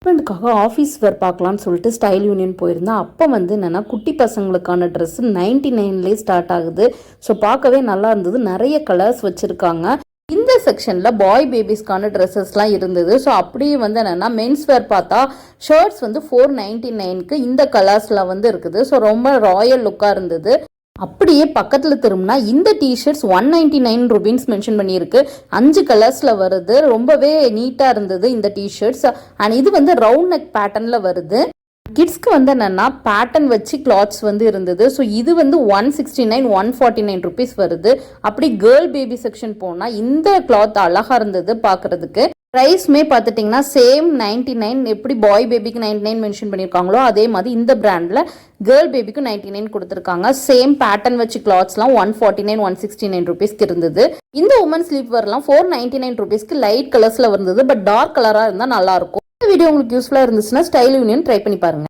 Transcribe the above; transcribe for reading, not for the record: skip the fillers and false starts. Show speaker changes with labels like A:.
A: ஹஸ்பண்டுக்காக office wear பார்க்கலான்னு சொல்லிட்டு style union போயிருந்தேன். அப்போ என்னென்னா குட்டி பசங்களுக்கான ட்ரெஸ்ஸு 99லேயே ஸ்டார்ட் ஆகுது. ஸோ பார்க்கவே நல்லா இருந்தது. நிறைய கலர்ஸ் வச்சுருக்காங்க. இந்த செக்ஷனில் பாய் பேபிஸ்க்கான ட்ரெஸ்ஸஸ்லாம் இருந்தது. ஸோ அப்படியே என்னென்னா மென்ஸ் வேர் பார்த்தா ஷர்ட்ஸ் 499க்கு இந்த கலர்ஸில் இருக்குது. ஸோ ரொம்ப ராயல் லுக்காக இருந்தது. அப்படியே பக்கத்தில் திரும்பினா இந்த டிஷர்ட்ஸ் 199 ருபீஸ் மென்ஷன் பண்ணியிருக்கு. 5 கலர்ஸில் வருது. ரொம்பவே நீட்டாக இருந்தது இந்த டிஷர்ட்ஸ். அண்ட் இது ரவுண்ட் நெக் பேட்டர்னில் வருது. கிட்ஸ்க்கு என்னென்னா பேட்டர்ன் வச்சு கிளாத்ஸ் இருந்தது. ஸோ இது 169 149 ருபீஸ் வருது. அப்படி கேர்ள் பேபி செக்ஷன் போனால் இந்த கிளாத் அழகாக இருந்தது பார்க்குறதுக்கு. ப்ரைஸ்மே பார்த்துட்டிங்கன்னா சேம் 99. எப்படி பாய் பேபிக்கு 99 மென்ஷன் பண்ணியிருக்காங்களோ அதே மாதிரி இந்த பிராண்டில் கேர்ள் பேபிக்கு 99 கொடுத்துருக்காங்க. சேம் பேட்டர்ன் வச்சு கிளாத்ஸ்லாம் 149 169 ருபீஸ்க்கு இருந்தது. இந்த உமன் ஸ்லீப் வரலாம் 499 ருபீஸ்க்கு லைட் கலர்ஸில் இருந்தது. பட் டார்க் கலராக இருந்தால் நல்லாயிருக்கும். இந்த வீடியோ உங்களுக்கு யூஸ்ஃபுல்லாக இருந்துச்சுன்னா ஸ்டைல் யூனியன் ட்ரை பண்ணி பாருங்கள்.